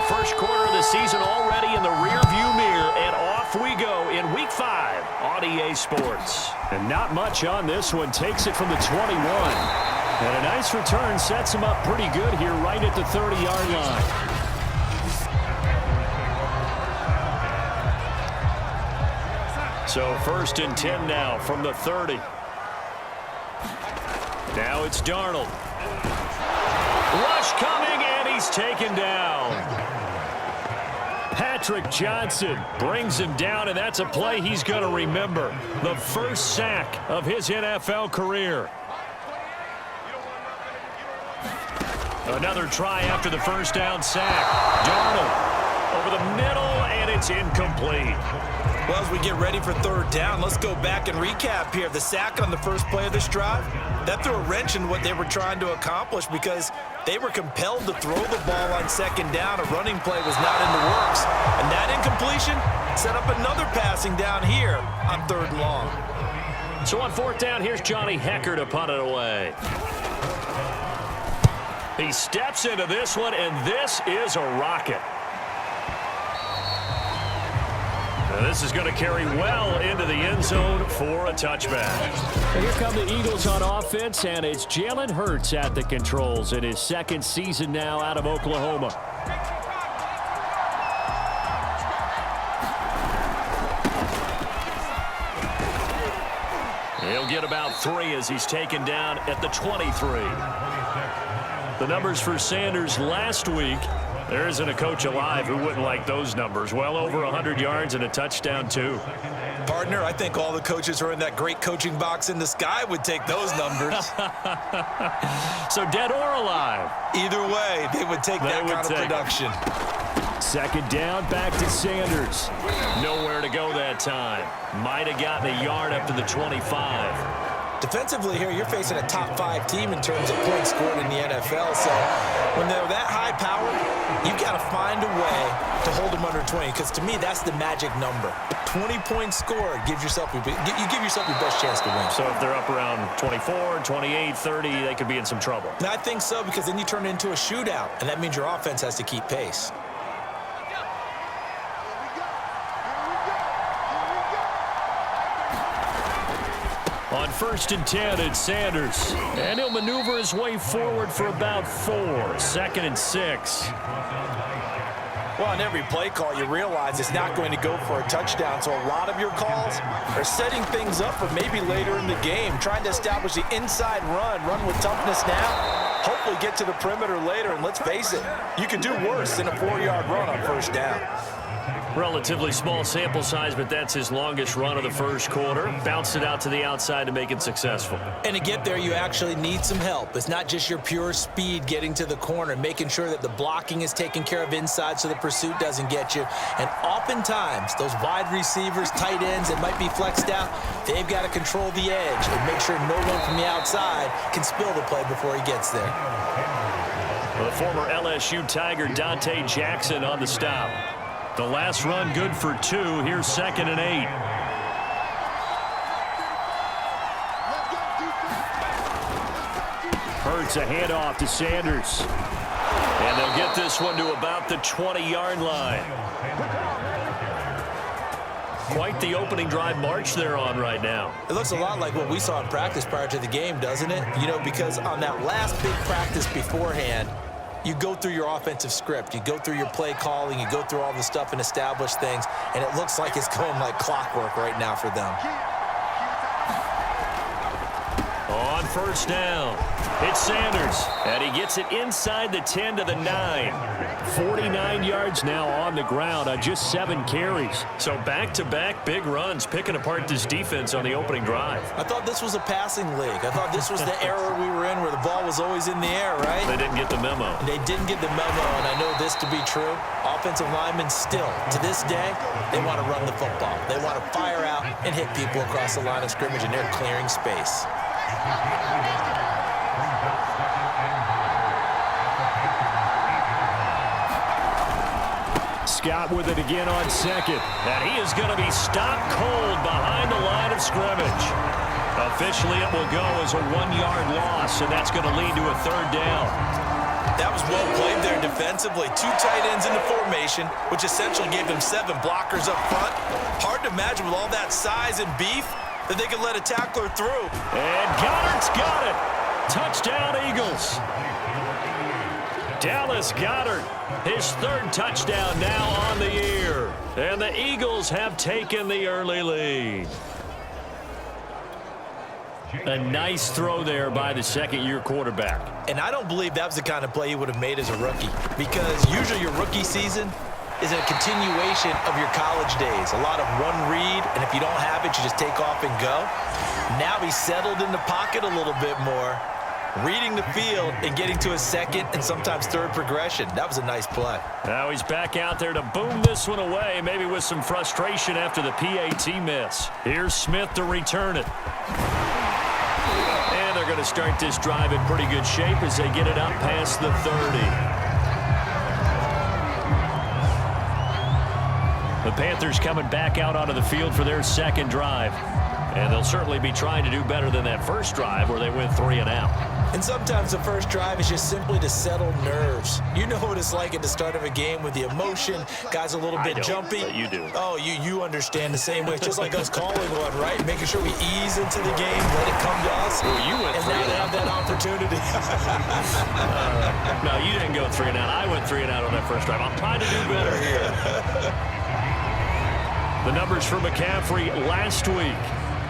first quarter of the season already in the rearview mirror, and off we go in Week 5 on EA Sports. And not much on this one. Takes it from the 21. And a nice return sets him up pretty good here right at the 30-yard line. So 1st and 10 now from the 30. Now it's Darnold. Rush coming, and he's taken down. Patrick Johnson brings him down, and that's a play he's going to remember. The first sack of his NFL career. Another try after the first down sack. Darnold over the middle, and it's incomplete. Well, as we get ready for 3rd down, let's go back and recap here. The sack on the first play of this drive, that threw a wrench in what they were trying to accomplish because they were compelled to throw the ball on 2nd down. A running play was not in the works. And that incompletion set up another passing down here on 3rd and long. So on 4th down, here's Johnny Hekker to punt it away. He steps into this one, and this is a rocket. Now this is going to carry well into the end zone for a touchback. And here come the Eagles on offense, and it's Jalen Hurts at the controls in his 2nd season now out of Oklahoma. He'll get about 3 as he's taken down at the 23. The numbers for Sanders last week, there isn't a coach alive who wouldn't like those numbers. Well over 100 yards and a touchdown, too. Partner, I think all the coaches who are in that great coaching box in the sky would take those numbers. So dead or alive? Either way, they would take that kind of production. 2nd down, back to Sanders. Nowhere to go that time. Might have gotten a yard up to the 25. Defensively here, you're facing a top 5 team in terms of points scored in the NFL. So when they're that high powered, you've got to find a way to hold them under 20. Because to me, that's the magic number. 20 points scored gives yourself you give yourself your best chance to win. So if they're up around 24, 28, 30, they could be in some trouble. And I think so, because then you turn it into a shootout, and that means your offense has to keep pace. On 1st and 10, it's Sanders. And he'll maneuver his way forward for about 4. 2nd and 6. Well, on every play call, you realize it's not going to go for a touchdown. So a lot of your calls are setting things up for maybe later in the game, trying to establish the inside run with toughness now. Hopefully get to the perimeter later, and let's face it, you can do worse than a 4-yard run on 1st down. Relatively small sample size, but that's his longest run of the first quarter. Bounced it out to the outside to make it successful. And to get there, you actually need some help. It's not just your pure speed getting to the corner, making sure that the blocking is taken care of inside so the pursuit doesn't get you. And oftentimes, those wide receivers, tight ends that might be flexed out, they've got to control the edge and make sure no one from the outside can spill the play before he gets there. The former LSU Tiger Dante Jackson on the stop. The last run good for 2. Here's 2nd and 8. Hurts a handoff to Sanders. And they'll get this one to about the 20-yard line. Quite the opening drive march they're on right now. It looks a lot like what we saw in practice prior to the game, doesn't it? You know, because on that last big practice beforehand, you go through your offensive script, you go through your play calling, you go through all the stuff and establish things, and it looks like it's going like clockwork right now for them. On 1st down, it's Sanders, and he gets it inside the 10 to the 9. 49 yards now on the ground on just 7 carries. So back-to-back big runs, picking apart this defense on the opening drive. I thought this was a passing league. I thought this was the era we were in where the ball was always in the air, right? They didn't get the memo. They didn't get the memo, and I know this to be true. Offensive linemen still, to this day, they want to run the football. They want to fire out and hit people across the line of scrimmage, and they're clearing space. Scott with it again on 2nd. And he is going to be stopped cold behind the line of scrimmage. Officially, it will go as a 1-yard loss, and that's going to lead to a 3rd down. That was well played there defensively. 2 tight ends in the formation, which essentially gave them 7 blockers up front. Hard to imagine with all that size and beef that they could let a tackler through. And Goddard's got it. Touchdown, Eagles. Dallas Goedert, his 3rd touchdown now on the year. And the Eagles have taken the early lead. A nice throw there by the second-year quarterback. And I don't believe that was the kind of play he would have made as a rookie, because usually your rookie season is a continuation of your college days. A lot of one read, and if you don't have it, you just take off and go. Now he's settled in the pocket a little bit more, reading the field and getting to a 2nd and sometimes 3rd progression. That was a nice play. Now he's back out there to boom this one away, maybe with some frustration after the PAT miss. Here's Smith to return it. And they're going to start this drive in pretty good shape as they get it up past the 30. The Panthers coming back out onto the field for their 2nd drive. And they'll certainly be trying to do better than that first drive where they went 3 and out. And sometimes the first drive is just simply to settle nerves. You know what it's like at the start of a game with the emotion. Guys a little bit jumpy. But you do. Oh, you understand the same way. It's just like us calling one, right? Making sure we ease into the game, let it come to us. Well, you went 3 and now and they out. have that opportunity. No, you didn't go 3 and out. I went 3 and out on that first drive. I'm trying to do better here. The numbers for McCaffrey last week.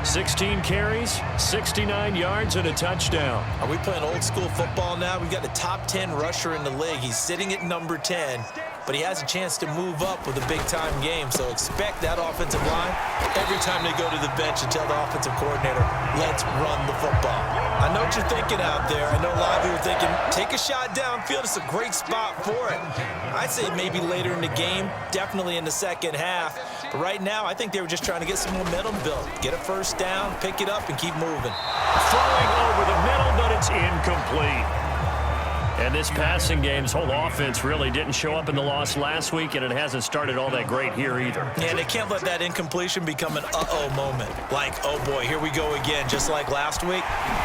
16 carries, 69 yards, and a touchdown. Are we playing old school football now? We've got a top 10 rusher in the league. He's sitting at number 10, but he has a chance to move up with a big-time game. So expect that offensive line every time they go to the bench to tell the offensive coordinator, let's run the football. I know what you're thinking out there. I know a lot of you are thinking, take a shot downfield. It's a great spot for it. I'd say maybe later in the game, definitely in the second half. But right now, I think they were just trying to get some momentum built. Get a first down, pick it up, and keep moving. Throwing over the middle, but it's incomplete. And this passing game's whole offense really didn't show up in the loss last week, and it hasn't started all that great here either. And they can't let that incompletion become an uh-oh moment. Like, oh boy, here we go again, just like last week.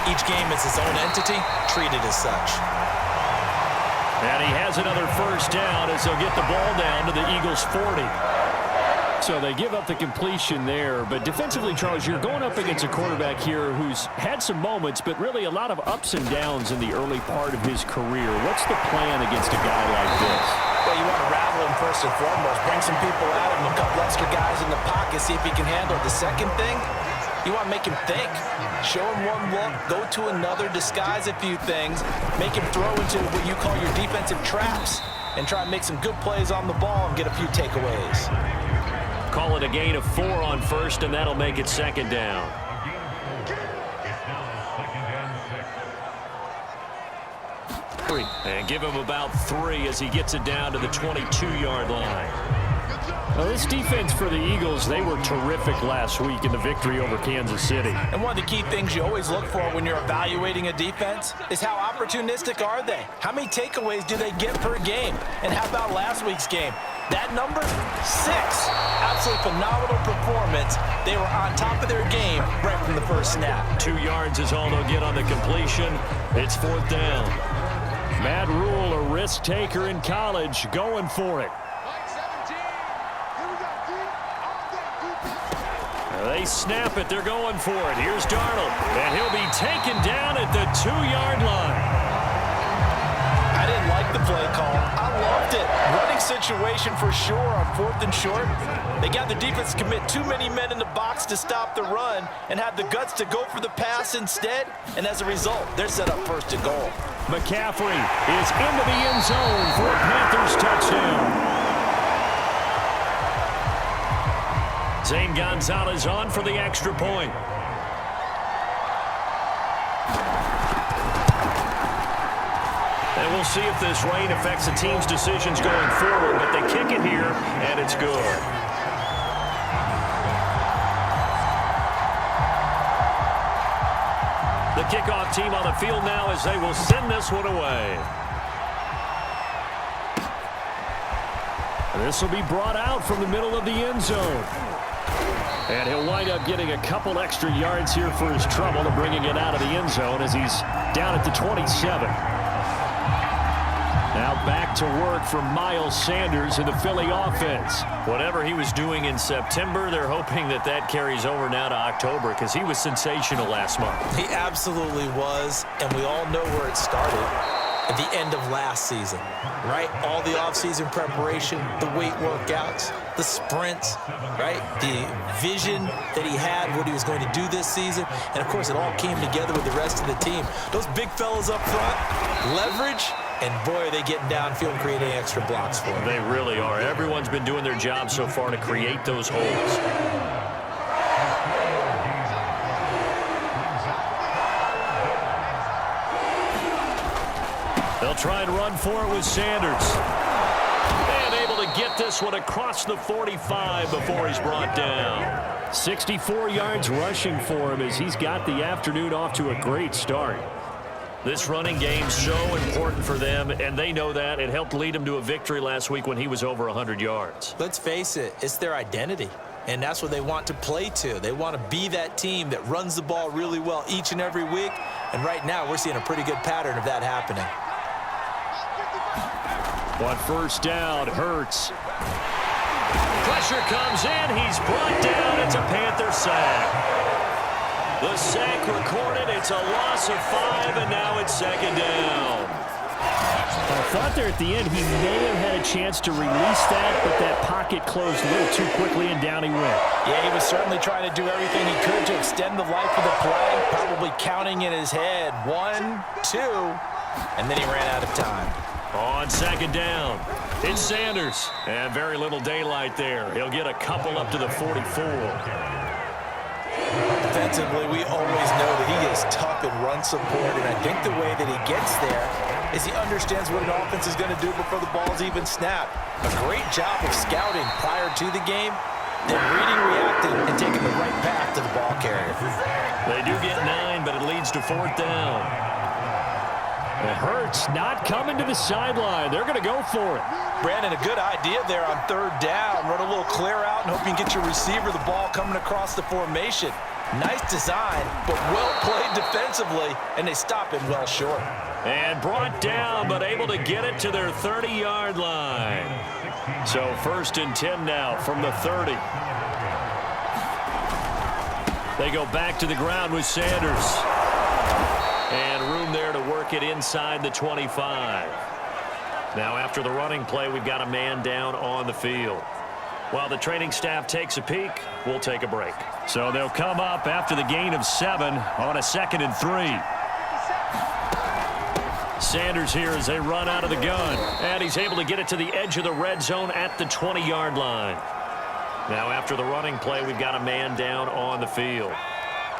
Each game is its own entity, treated as such. And he has another first down as they'll get the ball down to the Eagles' 40. So they give up the completion there. But defensively, Charles, you're going up against a quarterback here who's had some moments, but really a lot of ups and downs in the early part of his career. What's the plan against a guy like this? Well, you want to rattle him first and foremost. Bring some people at him, a couple extra guys in the pocket, see if he can handle it. The second thing, you want to make him think. Show him one look, go to another, disguise a few things, make him throw into what you call your defensive traps, and try and make some good plays on the ball and get a few takeaways. Call it a gain of 4 on first, and that'll make it second down. And give him about 3 as he gets it down to the 22-yard line. Now, this defense for the Eagles, they were terrific last week in the victory over Kansas City. And one of the key things you always look for when you're evaluating a defense is how opportunistic are they? How many takeaways do they get per game? And how about last week's game? That number, 6. Absolutely phenomenal performance. They were on top of their game right from the first snap. 2 yards is all they'll get on the completion. It's 4th down. Matt Rule, a risk taker in college, going for it. They snap it. They're going for it. Here's Darnold, and he'll be taken down at the 2-yard line. I didn't like the play call. I loved it. Running situation for sure on 4th and short. They got the defense to commit too many men in the box to stop the run and have the guts to go for the pass instead. And as a result, they're set up first and goal. McCaffrey is into the end zone for a Panthers touchdown. Zane Gonzalez on for the extra point. And we'll see if this rain affects the team's decisions going forward, but they kick it here, and it's good. The kickoff team on the field now as they will send this one away. This will be brought out from the middle of the end zone. And he'll wind up getting a couple extra yards here for his trouble and bringing it out of the end zone as he's down at the 27. Now back to work for Miles Sanders in the Philly offense. Whatever he was doing in September, they're hoping that that carries over now to October because he was sensational last month. He absolutely was, and we all know where it started. At the end of last season, right? All the offseason preparation, the weight workouts, the sprints, right? The vision that he had, what he was going to do this season. And, of course, it all came together with the rest of the team. Those big fellas up front, leverage, and, boy, are they getting downfield and creating extra blocks for him. They really are. Everyone's been doing their job so far to create those holes. They'll try and run for it with Sanders. And able to get this one across the 45 before he's brought down. 64 yards rushing for him as he's got the afternoon off to a great start. This running game's so important for them, and they know that. It helped lead them to a victory last week when he was over 100 yards. Let's face it, it's their identity. And that's what they want to play to. They want to be that team that runs the ball really well each and every week. And right now, we're seeing a pretty good pattern of that happening. On first down, Hurts. Pressure comes in. He's brought down. It's a Panther sack. The sack recorded. It's a loss of 5, and now it's second down. I thought there at the end he may have had a chance to release that, but that pocket closed a little too quickly, and down he went. Yeah, he was certainly trying to do everything he could to extend the life of the play, probably counting in his head 1, 2, and then he ran out of time. On second down, it's Sanders. And very little daylight there. He'll get a couple up to the 44. Defensively, we always know that he is tough in run support, and I think the way that he gets there is he understands what an offense is going to do before the ball's even snapped. A great job of scouting prior to the game, then reading, reacting, and taking the right path to the ball carrier. They do get 9, but it leads to fourth down. It hurts not coming to the sideline. They're going to go for it. Brandon, a good idea there on third down. Run a little clear out and hope you can get your receiver the ball coming across the formation. Nice design, but well played defensively, and they stop him well short. And brought down, but able to get it to their 30-yard line. So first and 10 now from the 30. They go back to the ground with Sanders. And room there to work it inside the 25. Now after the running play, we've got a man down on the field. While the training staff takes a peek, we'll take a break. So they'll come up after the gain of 7 on a 2nd and 3. Sanders here as they run out of the gun. And he's able to get it to the edge of the red zone at the 20-yard line. Now after the running play, we've got a man down on the field.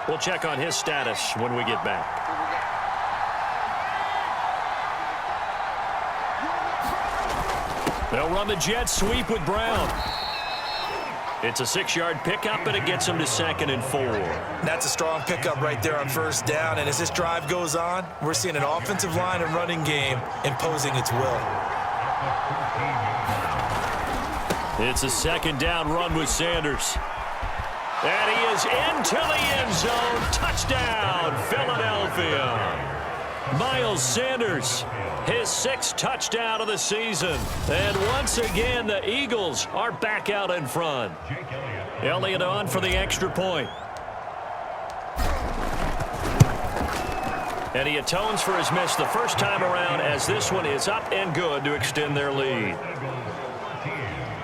We'll check on his status when we get back. They'll run the jet sweep with Brown. It's a 6-yard pickup, and it gets them to 2nd and 4. That's a strong pickup right there on first down. And as this drive goes on, we're seeing an offensive line and running game imposing its will. It's a 2nd down run with Sanders. And he is into the end zone. Touchdown, Philadelphia. Miles Sanders, his 6th touchdown of the season. And once again, the Eagles are back out in front. Elliott on for the extra point. And he atones for his miss the first time around as this one is up and good to extend their lead.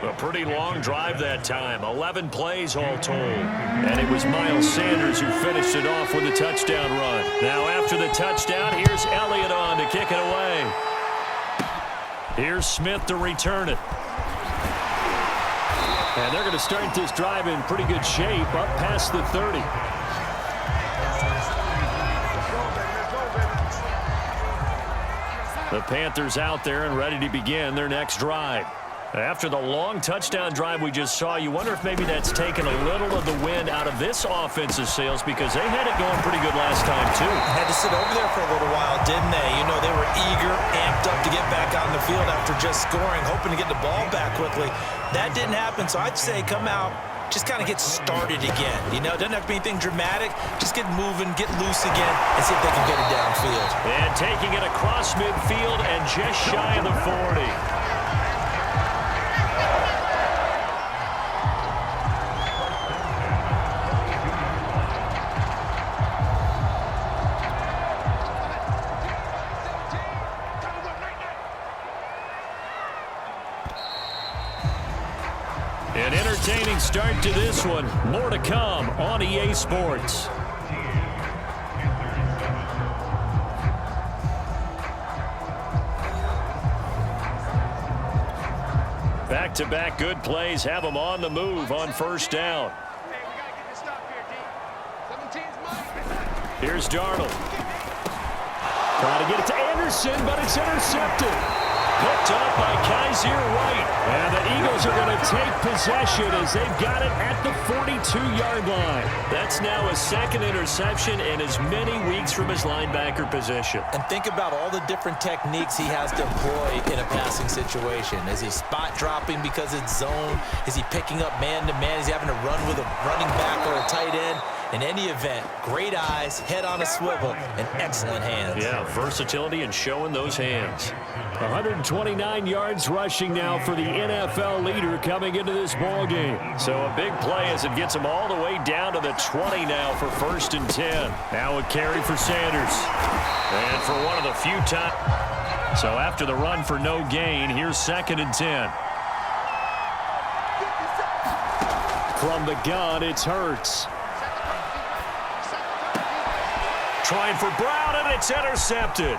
A pretty long drive that time, 11 plays all told. And it was Miles Sanders who finished it off with a touchdown run. Now after the touchdown, here's Elliott on to kick it away. Here's Smith to return it. And they're going to start this drive in pretty good shape up past the 30. The Panthers out there and ready to begin their next drive. After the long touchdown drive we just saw, you wonder if maybe that's taken a little of the wind out of this offensive sails because they had it going pretty good last time, too. Had to sit over there for a little while, didn't they? You know, they were eager, amped up to get back on the field after just scoring, hoping to get the ball back quickly. That didn't happen, so I'd say come out, just kind of get started again. You know, it doesn't have to be anything dramatic. Just get moving, get loose again, and see if they can get it downfield. And taking it across midfield and just shy of the 40. An entertaining start to this one. More to come on EA Sports. Back-to-back good plays have them on the move on first down. Here's Darnold. Trying to get it to Anderson, but it's intercepted. Picked up by Kaiser White. And the Eagles are going to take possession as they've got it at the 42-yard line. That's now his second interception in as many weeks from his linebacker position. And think about all the different techniques he has to employ in a passing situation. Is he spot dropping because it's zone? Is he picking up man-to-man? Is he having to run with a running back or a tight end? In any event, great eyes, head on a swivel, and excellent hands. Yeah, versatility and showing those hands. 129 yards rushing now for the NFL leader coming into this ball game. So a big play as it gets him all the way down to the 20 now for 1st and 10. Now a carry for Sanders. And for one of the few times. So after the run for no gain, here's 2nd and 10. From the gun, it's Hurts. Trying for Brown, and it's intercepted.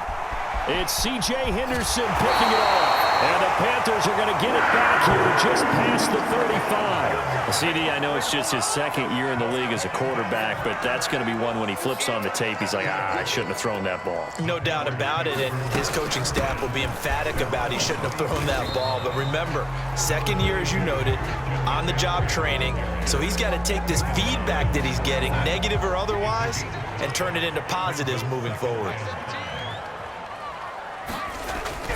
It's C.J. Henderson picking it off. And the Panthers are going to get it back here just past the 35. CD, I know it's just his second year in the league as a quarterback, but that's going to be one when he flips on the tape, he's like, I shouldn't have thrown that ball. No doubt about it, and his coaching staff will be emphatic about he shouldn't have thrown that ball. But remember, second year, as you noted, on-the-job training, so he's got to take this feedback that he's getting, negative or otherwise, and turn it into positives moving forward.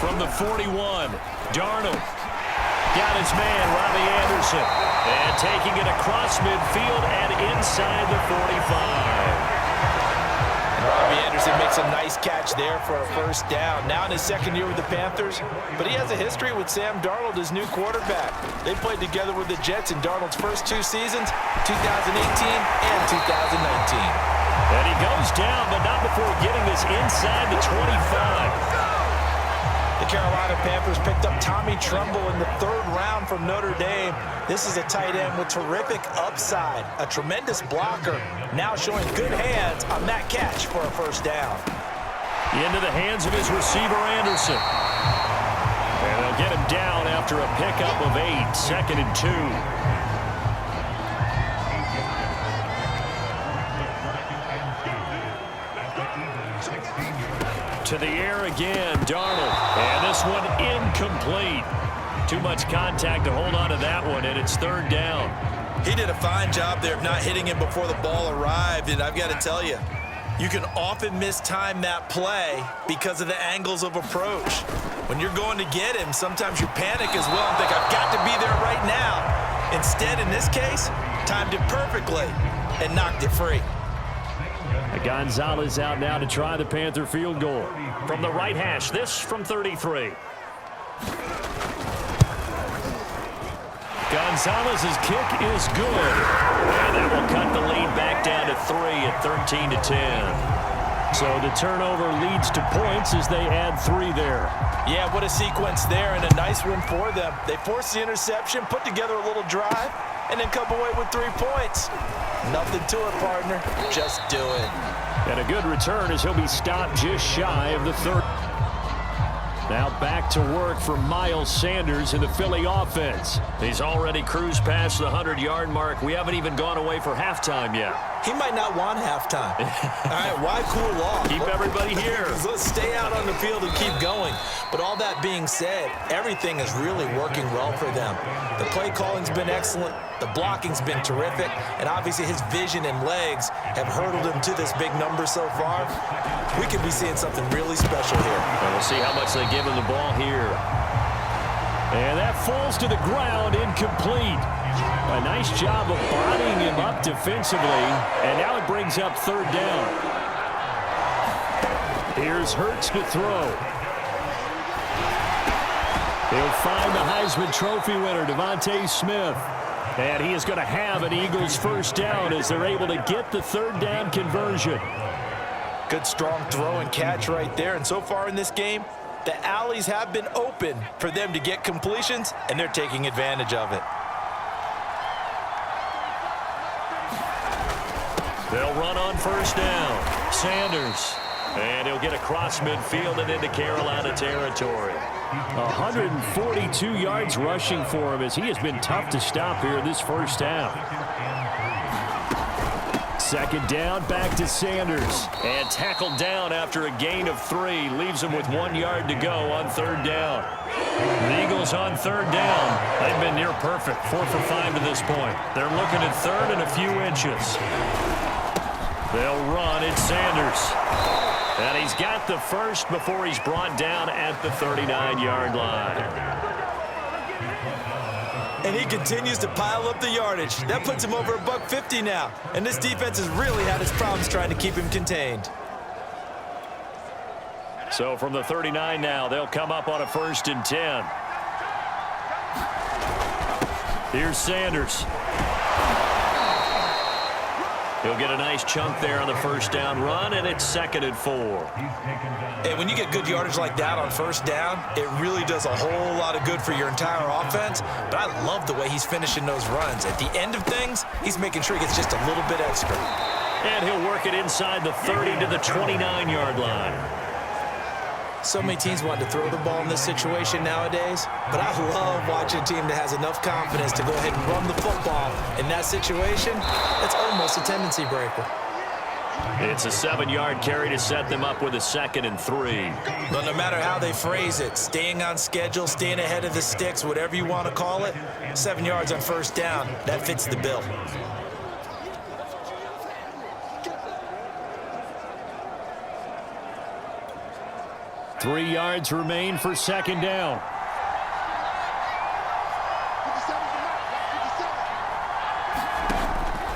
From the 41, Darnold got his man, Robbie Anderson, and taking it across midfield and inside the 45. Robbie Anderson makes a nice catch there for a first down. Now in his second year with the Panthers, but he has a history with Sam Darnold, his new quarterback. They played together with the Jets in Darnold's first two seasons, 2018 and 2019. And he goes down, but not before getting this inside the 25. The Carolina Panthers picked up Tommy Tremble in the 3rd round from Notre Dame. This is a tight end with terrific upside, a tremendous blocker, now showing good hands on that catch for a first down. Into the hands of his receiver, Anderson. And they'll get him down after a pickup of 8, 2nd and 2. To the air again, Darnold. And this one incomplete. Too much contact to hold on to that one, and it's 3rd down. He did a fine job there of not hitting him before the ball arrived, and I've got to tell you, you can often mistime that play because of the angles of approach. When you're going to get him, sometimes you panic as well and think, I've got to be there right now. Instead, in this case, timed it perfectly and knocked it free. Gonzalez out now to try the Panther field goal. From the right hash, this from 33. Gonzalez's kick is good. And that will cut the lead back down to 3 at 13 to 10. So the turnover leads to points as they add 3 there. Yeah, what a sequence there, and a nice one for them. They forced the interception, put together a little drive, and then come away with 3 points. Nothing to it, partner. Just do it. And a good return as he'll be stopped just shy of the 30. Now back to work for Miles Sanders in the Philly offense. He's already cruised past the 100-yard mark. We haven't even gone away for halftime yet. He might not want halftime. All right, why cool off? Keep everybody here. Let's stay out on the field and keep going. But all that being said, everything is really working well for them. The play calling's been excellent. The blocking's been terrific. And obviously his vision and legs have hurdled him to this big number so far. We could be seeing something really special here. And we'll see how much they give him the ball here. And that falls to the ground, incomplete. A nice job of bodying him up defensively, and now it brings up third down. Here's Hurts to throw. He'll find the Heisman Trophy winner, Devontae Smith. And he is going to have an Eagles first down as they're able to get the third down conversion. Good strong throw and catch right there. And so far in this game, the alleys have been open for them to get completions, and they're taking advantage of it. They'll run on first down. Sanders. And he'll get across midfield and into Carolina territory. 142 yards rushing for him as he has been tough to stop here this first half. Second down, back to Sanders. And tackled down after a gain of 3. Leaves him with 1 yard to go on third down. The Eagles on third down. They've been near perfect. 4 for 5 to this point. They're looking at third and a few inches. They'll run. It's Sanders. And he's got the first before he's brought down at the 39-yard line. And he continues to pile up the yardage. That puts him over $150 now. And this defense has really had its problems trying to keep him contained. So from the 39 now, they'll come up on a 1st and 10. Here's Sanders. He'll get a nice chunk there on the first down run, and it's 2nd and 4. And when you get good yardage like that on first down, it really does a whole lot of good for your entire offense. But I love the way he's finishing those runs. At the end of things, he's making sure he gets just a little bit extra. And he'll work it inside the 30 to the 29-yard line. So many teams want to throw the ball in this situation nowadays, but I love watching a team that has enough confidence to go ahead and run the football. In that situation, it's almost a tendency breaker. It's a 7-yard carry to set them up with a 2nd and 3. But no matter how they phrase it, staying on schedule, staying ahead of the sticks, whatever you want to call it, 7 yards on first down, that fits the bill. Three yards remain for second down.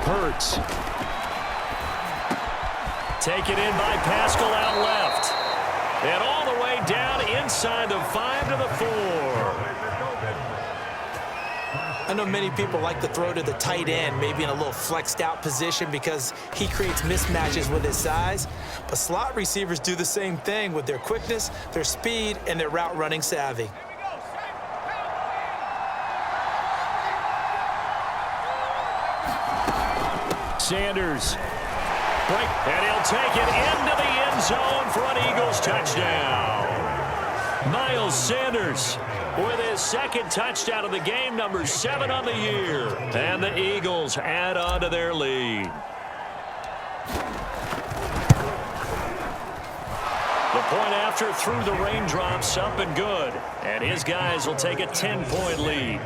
Hurts. Taken in by Pascal out left. And all the way down inside the 5 to the 4. I know many people like to throw to the tight end, maybe in a little flexed out position because he creates mismatches with his size. But slot receivers do the same thing with their quickness, their speed, and their route running savvy. Sanders. And he'll take it into the end zone for an Eagles touchdown. Miles Sanders with his 2nd touchdown of the game, number 7 on the year. And the Eagles add on to their lead. The point after through the raindrops, up and good. And his guys will take a 10-point lead.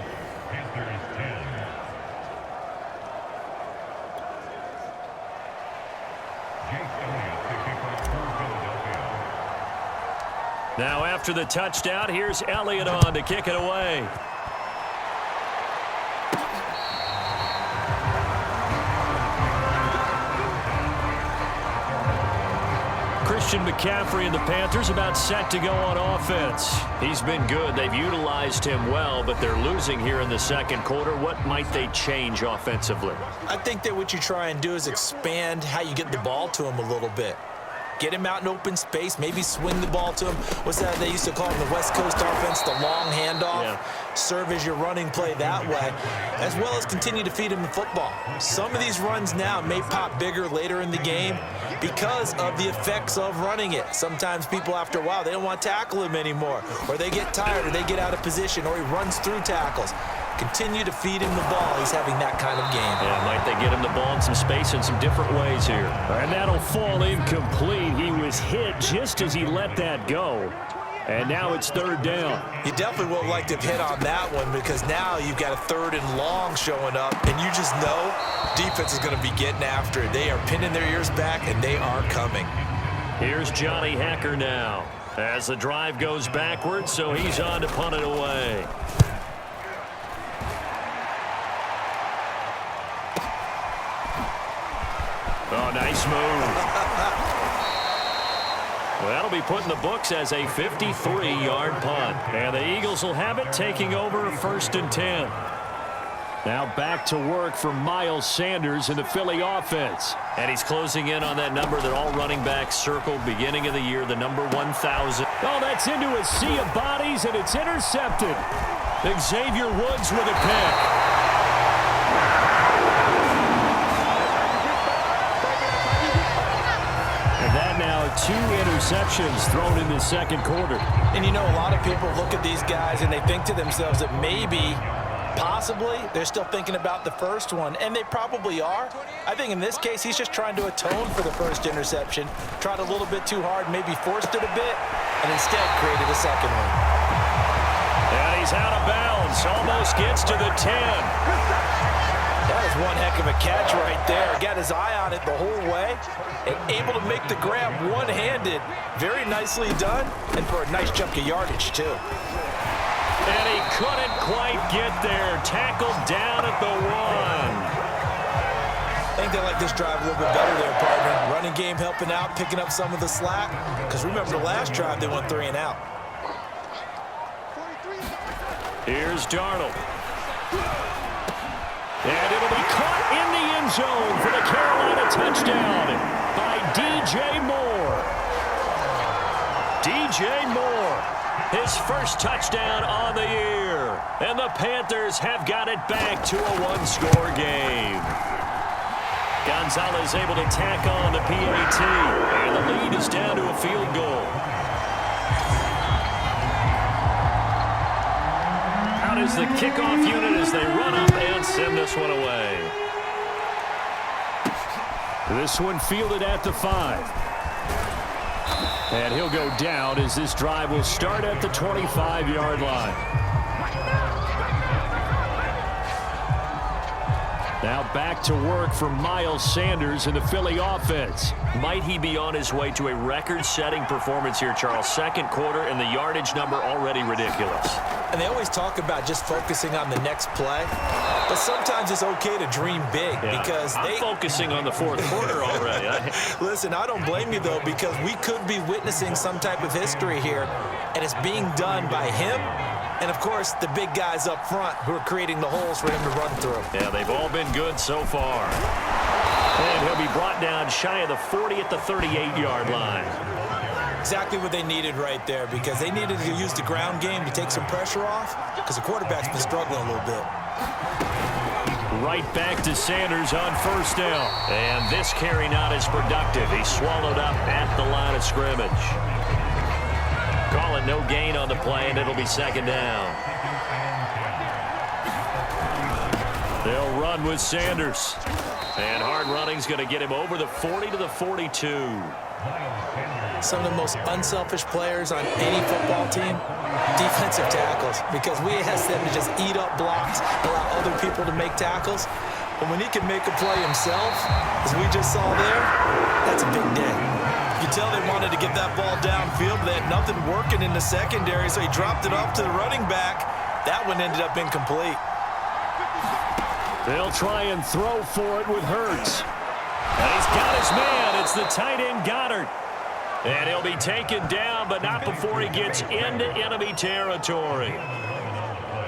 Now after the touchdown, here's Elliott on to kick it away. Christian McCaffrey and the Panthers about set to go on offense. He's been good. They've utilized him well, but they're losing here in the 2nd quarter. What might they change offensively? I think that what you try and do is expand how you get the ball to him a little bit. Get him out in open space, maybe swing the ball to him. What's that they used to call in the West Coast offense, the long handoff? Yeah. Serve as your running play that way, as well as continue to feed him the football. Some of these runs now may pop bigger later in the game because of the effects of running it. Sometimes people, after a while, they don't want to tackle him anymore, or they get tired, or they get out of position, or he runs through tackles. Continue to feed him the ball. He's having that kind of game. Yeah, might they get him the ball in some space in some different ways here. And that'll fall incomplete. He was hit just as he let that go. And now it's third down. You definitely would like to have hit on that one because now you've got a 3rd and long showing up, and you just know defense is going to be getting after it. They are pinning their ears back, and they are coming. Here's Johnny Hecker now as the drive goes backwards, so he's on to punt it away. Oh, nice move. Well, that'll be put in the books as a 53-yard punt. And the Eagles will have it, taking over 1st and 10. Now back to work for Miles Sanders in the Philly offense. And he's closing in on that number that all running backs circled beginning of the year, the number 1,000. Oh, that's into a sea of bodies, and it's intercepted. Xavier Woods with a pick. And that now 2 interceptions thrown in the second quarter. And you know, a lot of people look at these guys and they think to themselves that maybe, possibly, they're still thinking about the first one, and they probably are. I think in this case, he's just trying to atone for the first interception, tried a little bit too hard, maybe forced it a bit, and instead created a second one. And he's out of bounds, almost gets to the 10. That was one heck of a catch right there. Got his eye on it the whole way and able to make the grab one-handed. Very nicely done, and for a nice chunk of yardage, too. And he couldn't quite get there. Tackled down at the 1. I think they like this drive a little bit better there, partner. Running game helping out, picking up some of the slack. Because remember the last drive, they went 3 and out. Here's Darnold. And it'll be caught in the end zone for the Carolina touchdown by DJ Moore. DJ Moore, his first touchdown on the year. And the Panthers have got it back to a 1-score game. Gonzalez able to tack on the PAT. And the lead is down to a field goal. Out is the kickoff unit as they run up and send this one away. This one fielded at the 5. And he'll go down as this drive will start at the 25-yard line. Now back to work for Miles Sanders in the Philly offense. Might he be on his way to a record-setting performance here, Charles? Second quarter, and the yardage number already ridiculous. And they always talk about just focusing on the next play. But sometimes it's okay to dream big because I'm focusing on the fourth quarter already. Listen, I don't blame you, though, because we could be witnessing some type of history here, and it's being done by him and, of course, the big guys up front who are creating the holes for him to run through. Yeah, they've all been good so far. And he'll be brought down shy of the 40 at the 38-yard line. Exactly what they needed right there, because they needed to use the ground game to take some pressure off, because the quarterback's been struggling a little bit. Right back to Sanders on first down. And this carry not as productive. He's swallowed up at the line of scrimmage. Calling no gain on the play, and it'll be second down. They'll run with Sanders. And hard running's going to get him over the 40 to the 42. Some of the most unselfish players on any football team, defensive tackles, because we ask them to just eat up blocks, allow other people to make tackles. But when he can make a play himself, as we just saw there, that's a big day. You can tell they wanted to get that ball downfield, but they had nothing working in the secondary, so he dropped it off to the running back. That one ended up incomplete. They'll try and throw for it with Hurts. And he's got his man. It's the tight end Goddard. And he'll be taken down, but not before he gets into enemy territory.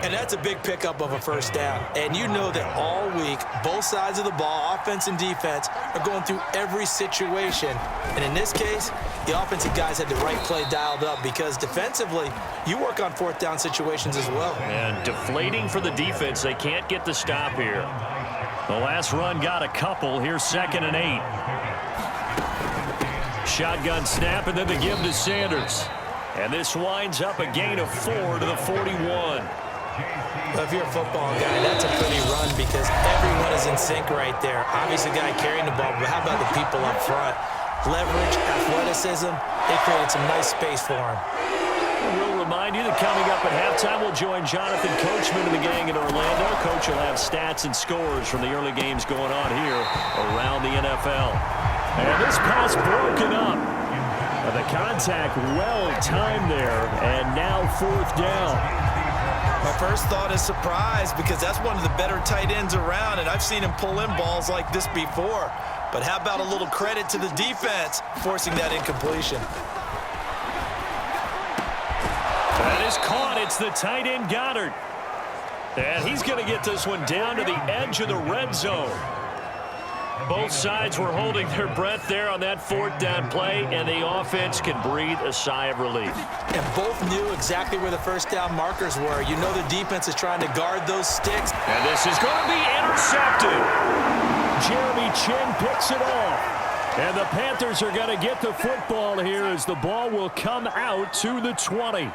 And that's a big pickup of a first down. And you know that all week, both sides of the ball, offense and defense, are going through every situation. And in this case, the offensive guys had the right play dialed up, because defensively, you work on fourth down situations as well. And deflating for the defense. They can't get the stop here. The last run got a couple. Here's 2nd and 8. Shotgun snap, and then the give to Sanders. And this winds up a gain of 4 to the 41. Well, if you're a football guy, that's a pretty run, because everyone is in sync right there. Obviously, the guy carrying the ball, but how about the people up front? Leverage, athleticism, they created some nice space for him. We'll remind you that coming up at halftime, we'll join Jonathan Coachman and the gang in Orlando. Coach will have stats and scores from the early games going on here around the NFL. And this pass broken up. The contact well-timed there, and now 4th down. My first thought is surprise, because that's one of the better tight ends around, and I've seen him pull in balls like this before. But how about a little credit to the defense forcing that incompletion? That is caught. It's the tight end Goddard. And he's going to get this one down to the edge of the red zone. Both sides were holding their breath there on that fourth down play, and the offense can breathe a sigh of relief. And both knew exactly where the first down markers were. You know the defense is trying to guard those sticks. And this is going to be intercepted. Jeremy Chin picks it off. And the Panthers are going to get the football here as the ball will come out to the 20.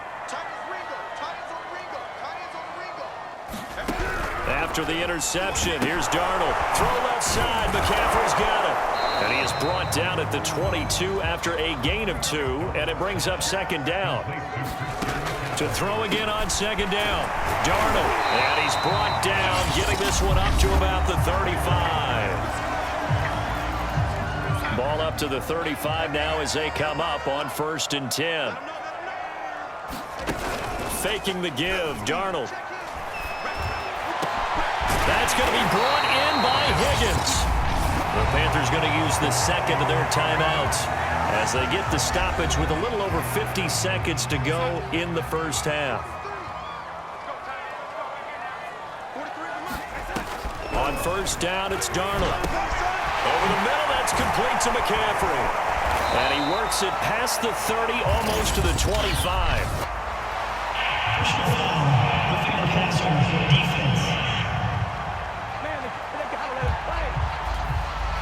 After the interception, here's Darnold. Throw left side. McCaffrey's got it. And he is brought down at the 22 after a gain of 2, and it brings up second down. To throw again on second down. Darnold. And he's brought down, getting this one up to about the 35. Ball up to the 35 now as they come up on 1st and 10. Faking the give, Darnold. That's going to be brought in by Higgins. The Panthers going to use the second of their timeouts as they get the stoppage with a little over 50 seconds to go in the first half. On 1st down, it's Darnold. Over the middle, that's complete to McCaffrey. And he works it past the 30, almost to the 25.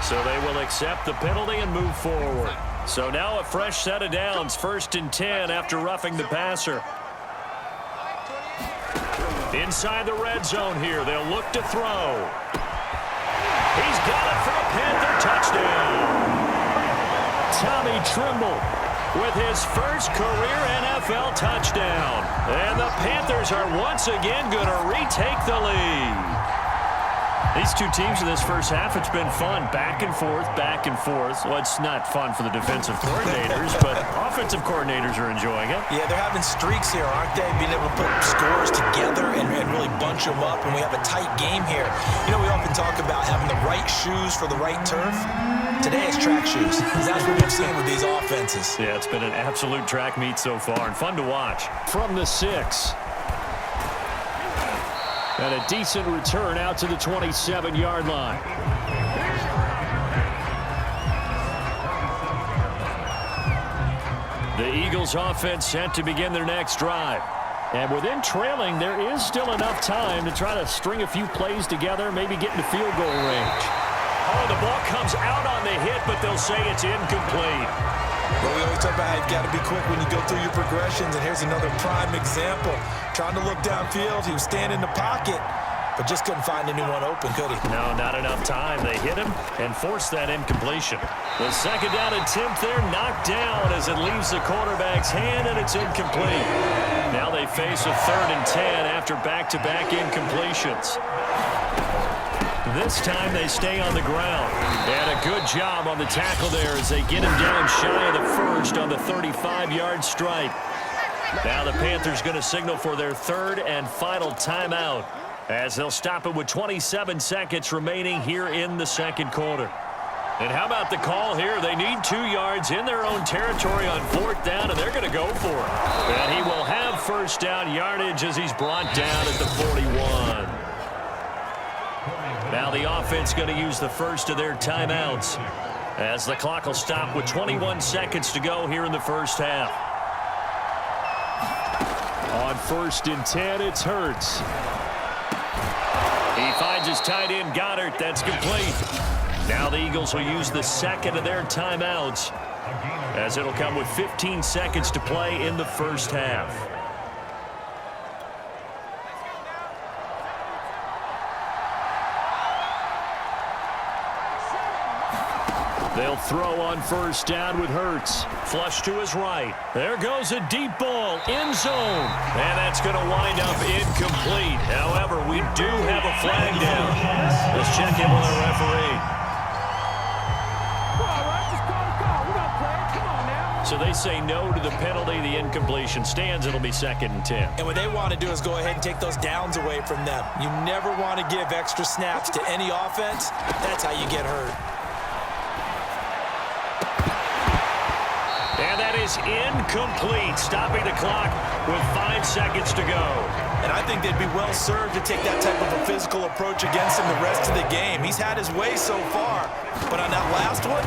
So they will accept the penalty and move forward. So now a fresh set of downs, 1st and 10 after roughing the passer. Inside the red zone here, they'll look to throw. He's got it for a Panther touchdown. Tommy Tremble with his first career NFL touchdown. And the Panthers are once again going to retake the lead. These two teams in this first half, it's been fun. Back and forth, back and forth. Well, it's not fun for the defensive coordinators, but offensive coordinators are enjoying it. Yeah, they're having streaks here, aren't they? Being able to put scores together and really bunch them up, and we have a tight game here. You know, we often talk about having the right shoes for the right turf. Today it's track shoes. That's what we've seen with these offenses. Yeah, it's been an absolute track meet so far and fun to watch. From the 6. And a decent return out to the 27-yard line. The Eagles offense set to begin their next drive. And within trailing, there is still enough time to try to string a few plays together, maybe get into field goal range. Oh, the ball comes out on the hit, but they'll say it's incomplete. Well, we always talk about how you've got to be quick when you go through your progressions, and here's another prime example. Trying to look downfield, he was standing in the pocket, but just couldn't find anyone open, could he? No, not enough time. They hit him and forced that incompletion. The second down attempt there knocked down as it leaves the quarterback's hand, and it's incomplete. Now they face a 3rd and 10 after back-to-back incompletions. This time they stay on the ground. And a good job on the tackle there as they get him down shy of the first on the 35-yard stripe. Now the Panthers going to signal for their 3rd and final timeout as they'll stop it with 27 seconds remaining here in the second quarter. And how about the call here? They need 2 yards in their own territory on 4th down, and they're going to go for it. And he will have first down yardage as he's brought down at the 41. Now the offense going to use the first of their timeouts as the clock will stop with 21 seconds to go here in the first half. On 1st and 10, it's Hurts. He finds his tight end, Goddard. That's complete. Now the Eagles will use the second of their timeouts as it'll come with 15 seconds to play in the first half. They'll throw on 1st down with Hurts. Flush to his right. There goes a deep ball. End zone. And that's going to wind up incomplete. However, we do have a flag down. Let's check in with our referee. So they say no to the penalty. The incompletion stands. It'll be 2nd and 10. And what they want to do is go ahead and take those downs away from them. You never want to give extra snaps to any offense. That's how you get hurt. is incomplete, stopping the clock with 5 seconds to go. And I think they'd be well served to take that type of a physical approach against him the rest of the game. He's had his way so far, but on that last one,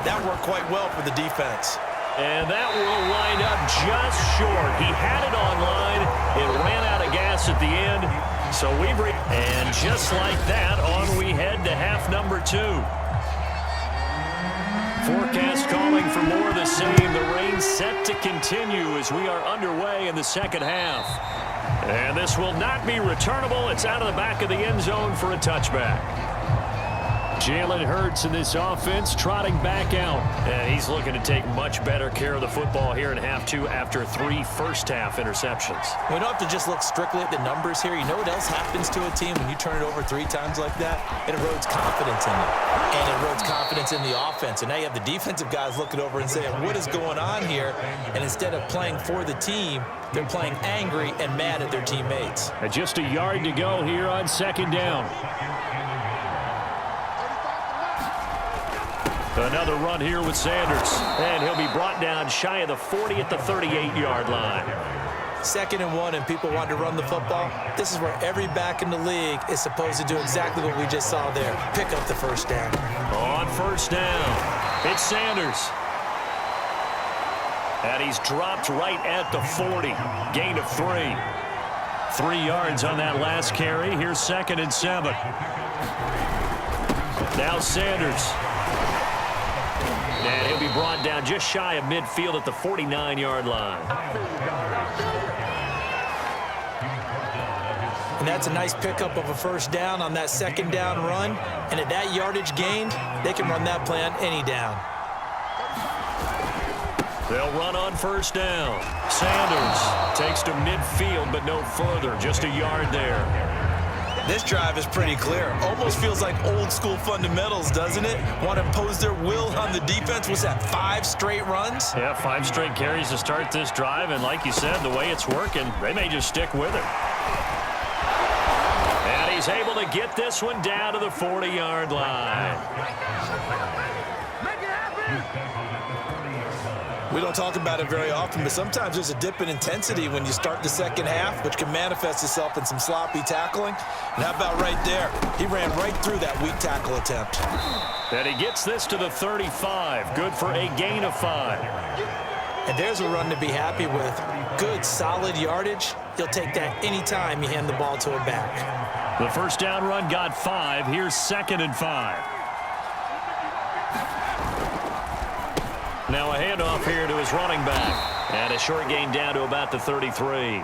that worked quite well for the defense. And that will wind up just short. He had it on line. It ran out of gas at the end. So and just like that, on we head to half number 2. Forecast calling for more of the same. The rain set to continue as we are underway in the second half. And this will not be returnable. It's out of the back of the end zone for a touchback. Jalen Hurts in this offense trotting back out. And he's looking to take much better care of the football here in half 2 after 3 first-half interceptions. We don't have to just look strictly at the numbers here. You know what else happens to a team when you turn it over 3 times like that? It erodes confidence in you. And it erodes confidence in the offense. And now you have the defensive guys looking over and saying, what is going on here? And instead of playing for the team, they're playing angry and mad at their teammates. And just a yard to go here on second down. Another run here with Sanders. And he'll be brought down shy of the 40 at the 38-yard line. 2nd and 1 and people want to run the football. This is where every back in the league is supposed to do exactly what we just saw there. Pick up the first down. On first down, it's Sanders. And he's dropped right at the 40. Gain of 3. 3 yards on that last carry. Here's 2nd and 7. Now Sanders. And he'll be brought down just shy of midfield at the 49-yard line. And that's a nice pickup of a first down on that 2nd down run. And at that yardage gained, they can run that play on any down. They'll run on first down. Sanders takes to midfield, but no further. Just a yard there. This drive is pretty clear. Almost feels like old school fundamentals, doesn't it? Want to impose their will on the defense. Was that 5 straight runs? Yeah, 5 straight carries to start this drive. And like you said, the way it's working, they may just stick with it. And he's able to get this one down to the 40-yard line. We don't talk about it very often, but sometimes there's a dip in intensity when you start the second half, which can manifest itself in some sloppy tackling. And how about right there? He ran right through that weak tackle attempt. And he gets this to the 35. Good for a gain of 5. And there's a run to be happy with. Good, solid yardage. You'll take that anytime you hand the ball to a back. The first down run got 5. Here's 2nd and 5. Now a handoff here to his running back. And a short gain down to about the 33.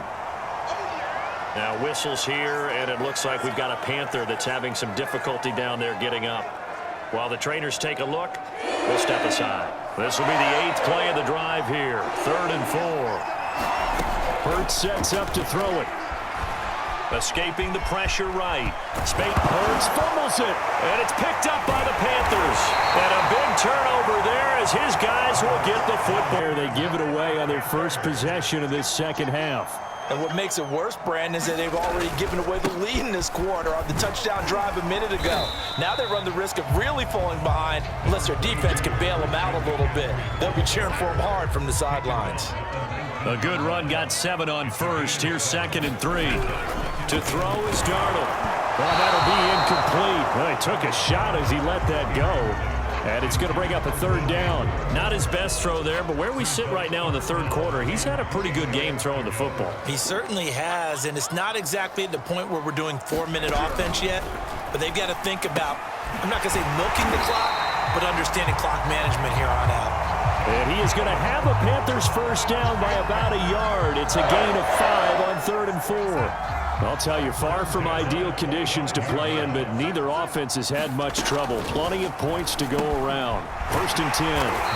Now whistles here, and it looks like we've got a Panther that's having some difficulty down there getting up. While the trainers take a look, we'll step aside. This will be the 8th play of the drive here. 3rd and 4. Hurts sets up to throw it. Escaping the pressure right. Hurts fumbles it. And it's picked up by the Panthers. And a big turnover there as his guys will get the football. They give it away on their first possession of this second half. And what makes it worse, Brandon, is that they've already given away the lead in this quarter on the touchdown drive a minute ago. Now they run the risk of really falling behind unless their defense can bail them out a little bit. They'll be cheering for them hard from the sidelines. A good run got 7 on first. Here's 2nd and 3. To throw is Darnold. Well, that'll be incomplete. Well, he took a shot as he let that go. And it's going to bring up a 3rd down. Not his best throw there, but where we sit right now in the 3rd quarter, he's had a pretty good game throwing the football. He certainly has, and it's not exactly at the point where we're doing 4-minute offense yet, but they've got to think about, I'm not going to say milking the clock, but understanding clock management here on out. And he is going to have a Panthers first down by about a yard. It's a gain of 5 on 3rd and 4. I'll tell you, far from ideal conditions to play in, but neither offense has had much trouble. Plenty of points to go around. 1st and 10.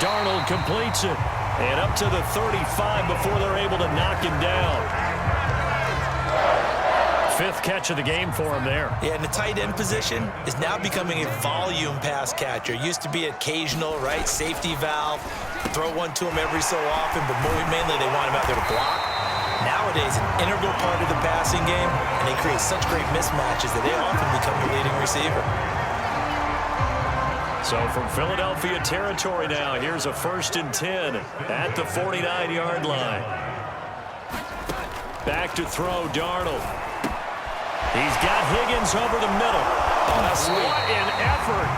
Darnold completes it. And up to the 35 before they're able to knock him down. 5th catch of the game for him there. Yeah, and the tight end position is now becoming a volume pass catcher. Used to be occasional, right? Safety valve. Throw one to him every so often, but mainly they want him out there to block. Nowadays, an integral part of the passing game, and they create such great mismatches that they often become the leading receiver. So from Philadelphia territory now, here's a 1st and 10 at the 49-yard line. Back to throw, Darnold. He's got Higgins over the middle. Oh, what an effort.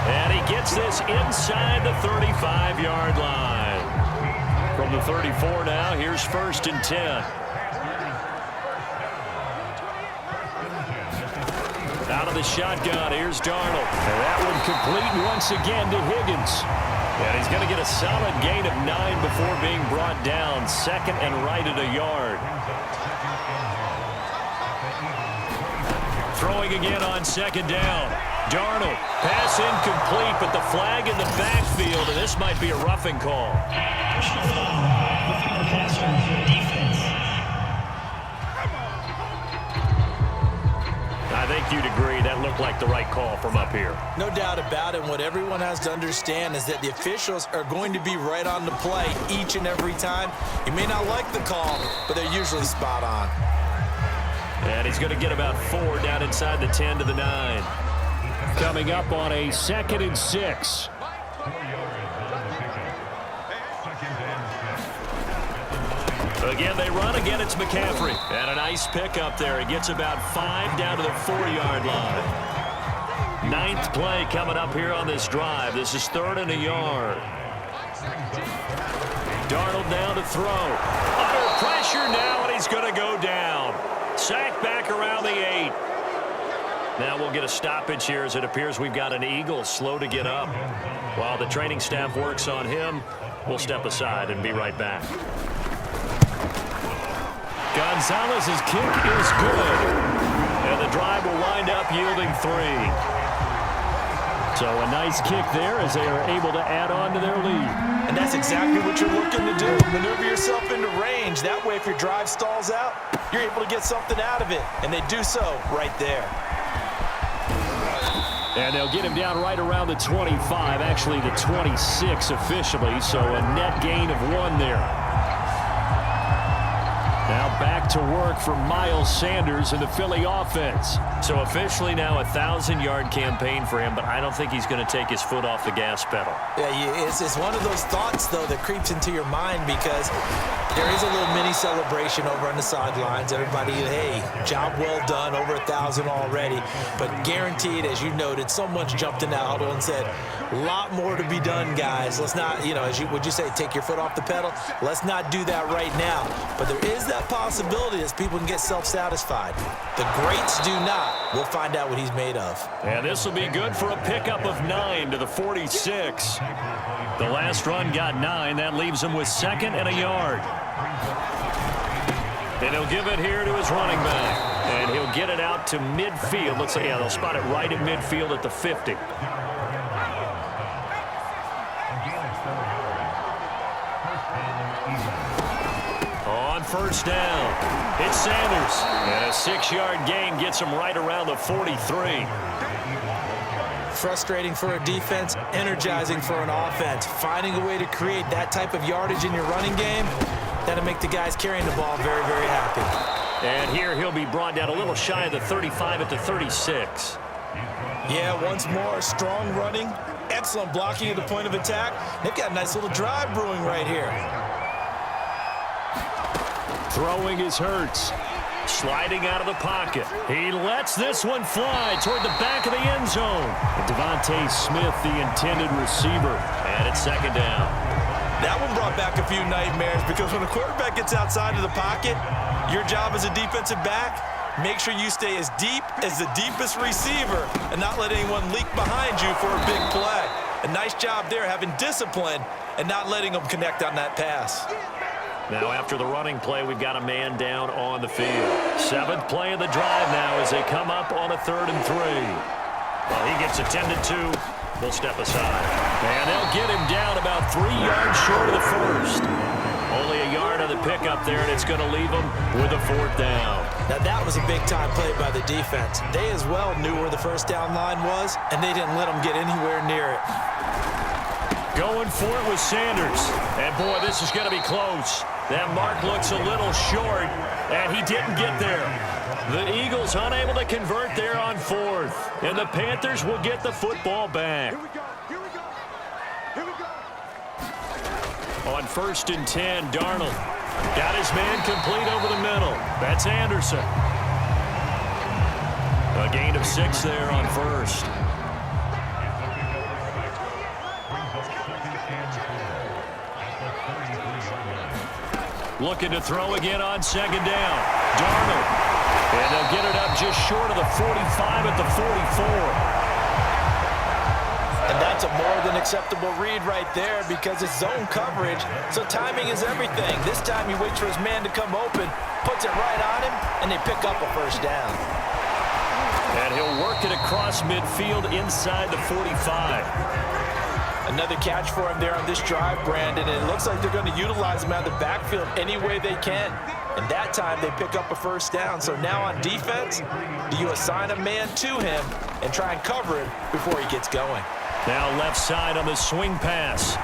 And he gets this inside the 35-yard line. From the 34 now, here's 1st and 10. Out of the shotgun, here's Darnold. And that one complete once again to Higgins. And he's going to get a solid gain of 9 before being brought down. 2nd and right at a yard. Throwing again on 2nd down. Darnold, pass incomplete, but the flag in the backfield, and this might be a roughing call. I think you'd agree that looked like the right call from up here. No doubt about it. What everyone has to understand is that the officials are going to be right on the play each and every time. You may not like the call, but they're usually spot on. And he's going to get about 4 down inside the 10 to the 9. Coming up on a 2nd and 6. Again, they run. Again, it's McCaffrey. And a nice pickup there. He gets about 5 down to the 4-yard line. 9th play coming up here on this drive. This is 3rd and a yard. Darnold down to throw. Under pressure now, and he's going to go down. Sacked back around the 8. Now we'll get a stoppage here as it appears we've got an Eagle slow to get up. While the training staff works on him, we'll step aside and be right back. Gonzalez's kick is good. And the drive will wind up yielding 3. So a nice kick there as they are able to add on to their lead. And that's exactly what you're looking to do. Maneuver yourself into range. That way, if your drive stalls out, you're able to get something out of it. And they do so right there. And they'll get him down right around the 25, actually the 26 officially. So a net gain of 1 there. Now back to work for Miles Sanders in the Philly offense. So officially now a 1,000-yard campaign for him, but I don't think he's going to take his foot off the gas pedal. Yeah, it's one of those thoughts, though, that creeps into your mind because there is a little mini celebration over on the sidelines. Everybody, hey, job well done, over 1,000 already. But guaranteed, as you noted, someone's jumped in that huddle and said, a lot more to be done, guys. Let's not, would you say take your foot off the pedal? Let's not do that right now. But there is that possibility as people can get self-satisfied. The greats do not. We'll find out what he's made of. And this will be good for a pickup of 9 to the 46. The last run got 9. That leaves him with 2nd and a yard. And he'll give it here to his running back. And he'll get it out to midfield. Looks like, they'll spot it right at midfield at the 50. On 1st down, it's Sanders. And a 6-yard gain gets him right around the 43. Frustrating for a defense, energizing for an offense. Finding a way to create that type of yardage in your running game, that'll make the guys carrying the ball very, very happy. And here he'll be brought down a little shy of the 35 at the 36. Yeah, once more, strong running, excellent blocking at the point of attack. They've got a nice little drive brewing right here. Throwing is Hurts. Sliding out of the pocket. He lets this one fly toward the back of the end zone. Devontae Smith, the intended receiver. And it's 2nd down. That one brought back a few nightmares because when a quarterback gets outside of the pocket, your job as a defensive back, make sure you stay as deep as the deepest receiver and not let anyone leak behind you for a big play. A nice job there having discipline and not letting them connect on that pass. Now after the running play, we've got a man down on the field. 7th play of the drive now as they come up on a 3rd and 3. Well, he gets attended to. We'll step aside. And they'll get him down about 3 yards short of the 1st. Only a yard on the pickup there, and it's going to leave him with a 4th down. Now that was a big-time play by the defense. They as well knew where the 1st down line was, and they didn't let them get anywhere near it. Going for it with Sanders. And, boy, this is going to be close. That mark looks a little short, and he didn't get there. The Eagles unable to convert there on fourth, and the Panthers will get the football back. On 1st and 10, Darnold got his man complete over the middle. That's Anderson. A gain of 6 there on first. Looking to throw again on 2nd down. Darnold. And they'll get it up just short of the 45 at the 44. And that's a more than acceptable read right there because it's zone coverage, so timing is everything. This time he waits for his man to come open, puts it right on him, and they pick up a first down. And he'll work it across midfield inside the 45. Another catch for him there on this drive, Brandon, and it looks like they're going to utilize him out of the backfield any way they can. And that time they pick up a first down. So now on defense, do you assign a man to him and try and cover him before he gets going? Now left side on the swing pass.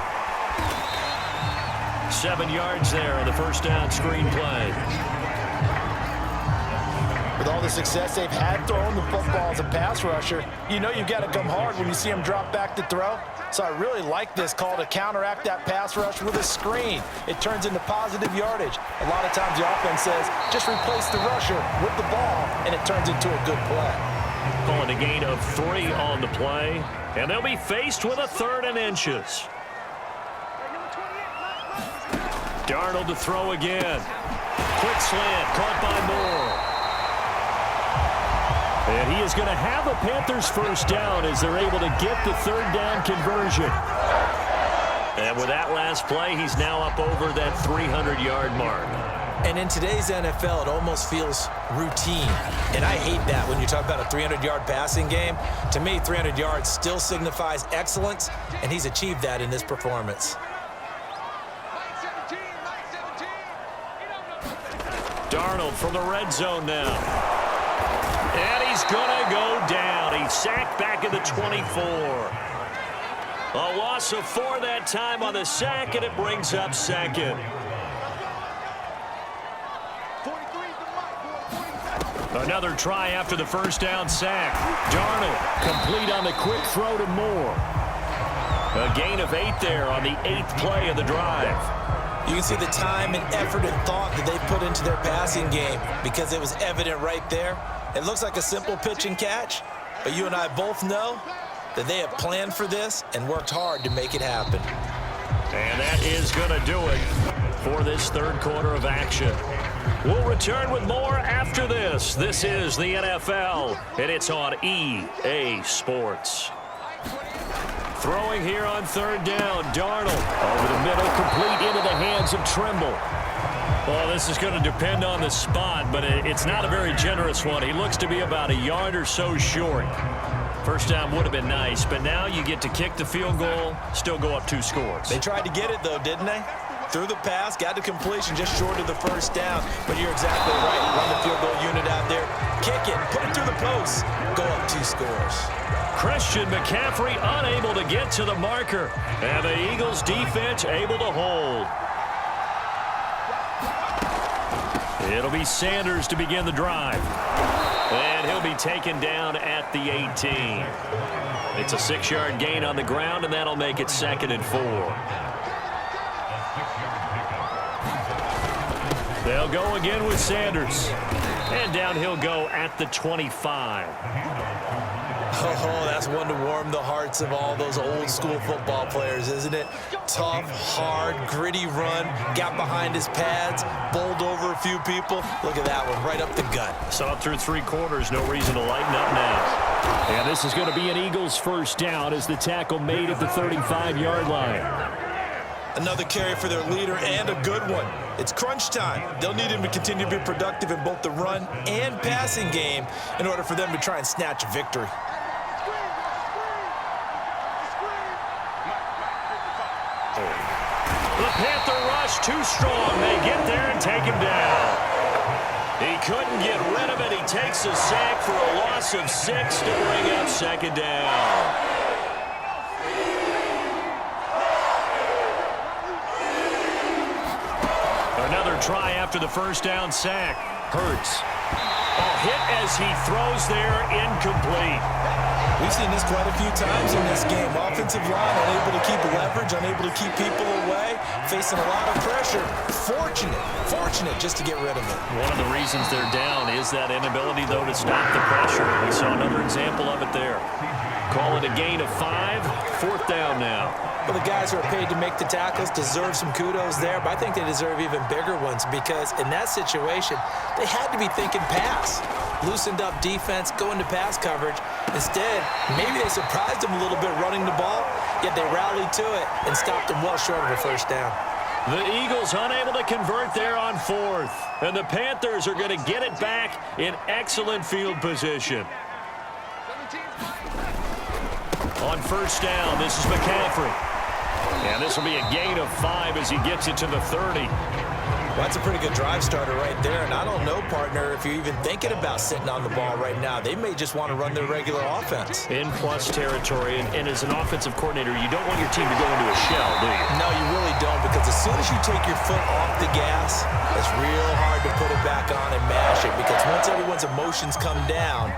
7 yards there on the first down screen play. With all the success they've had throwing the football as a pass rusher, you know you've got to come hard when you see him drop back to throw. So I really like this call to counteract that pass rush with a screen. It turns into positive yardage. A lot of times the offense says, just replace the rusher with the ball, and it turns into a good play. Pulling a gain of 3 on the play, and they'll be faced with a 3rd and inches. Darnold to throw again. Quick slant, caught by Moore. And he is going to have a Panthers first down as they're able to get the 3rd down conversion. And with that last play, he's now up over that 300-yard mark. And in today's NFL, it almost feels routine. And I hate that when you talk about a 300-yard passing game. To me, 300 yards still signifies excellence, and he's achieved that in this performance. Darnold from the red zone now. And he's going to go down. He's sacked back at the 24. A loss of 4 that time on the sack, and it brings up 2nd. Another try after the first down sack. Darnold complete on the quick throw to Moore. A gain of 8 there on the 8th play of the drive. You can see the time and effort and thought that they put into their passing game because it was evident right there. It looks like a simple pitch and catch, but you and I both know that they have planned for this and worked hard to make it happen. And that is going to do it for this 3rd quarter of action. We'll return with more after this. This is the NFL, and it's on EA Sports. Throwing here on 3rd down, Darnold over the middle, complete into the hands of Trimble. Well, this is going to depend on the spot, but it's not a very generous one. He looks to be about a yard or so short. First down would have been nice, but now you get to kick the field goal, still go up 2 scores. They tried to get it, though, didn't they? Threw the pass, got to completion just short of the first down. But you're exactly right. Run the field goal unit out there. Kick it, put it through the post. Go up 2 scores. Christian McCaffrey unable to get to the marker. And the Eagles defense able to hold. It'll be Sanders to begin the drive. And he'll be taken down at the 18. It's a 6-yard gain on the ground, and that'll make it 2nd and 4. They'll go again with Sanders. And down he'll go at the 25. Oh, that's one to warm the hearts of all those old school football players, isn't it? Tough, hard, gritty run, got behind his pads, bowled over a few people. Look at that one, right up the gut. Saw it through 3 quarters, no reason to lighten up now. And this is going to be an Eagles first down as the tackle made at the 35-yard line. Another carry for their leader and a good one. It's crunch time. They'll need him to continue to be productive in both the run and passing game in order for them to try and snatch a victory. The Panther rush too strong. They get there and take him down. He couldn't get rid of it. He takes a sack for a loss of 6 to bring up 2nd down. try after the first down sack. Hurts. Hit as he throws there, incomplete. We've seen this quite a few times in this game. Offensive line unable to keep leverage, unable to keep people away, facing a lot of pressure. Fortunate just to get rid of it. One of the reasons they're down is that inability, though, to stop the pressure. We saw another example of it there. Call it a gain of 5, 4th down now. Well, the guys who are paid to make the tackles deserve some kudos there, but I think they deserve even bigger ones because in that situation, they had to be thinking pass. Loosened up defense, going to pass coverage. Instead, maybe they surprised them a little bit running the ball, yet they rallied to it and stopped them well short of a first down. The Eagles unable to convert there on 4th, and the Panthers are going to get it back in excellent field position. On first down, this is McCaffrey. And this will be a gain of 5 as he gets it to the 30. Well, that's a pretty good drive starter right there. And I don't know, partner, if you're even thinking about sitting on the ball right now. They may just want to run their regular offense. In plus territory. And as an offensive coordinator, you don't want your team to go into a shell, do you? No, you really don't. Because as soon as you take your foot off the gas, it's real hard to put it back on and mash it. Because once everyone's emotions come down,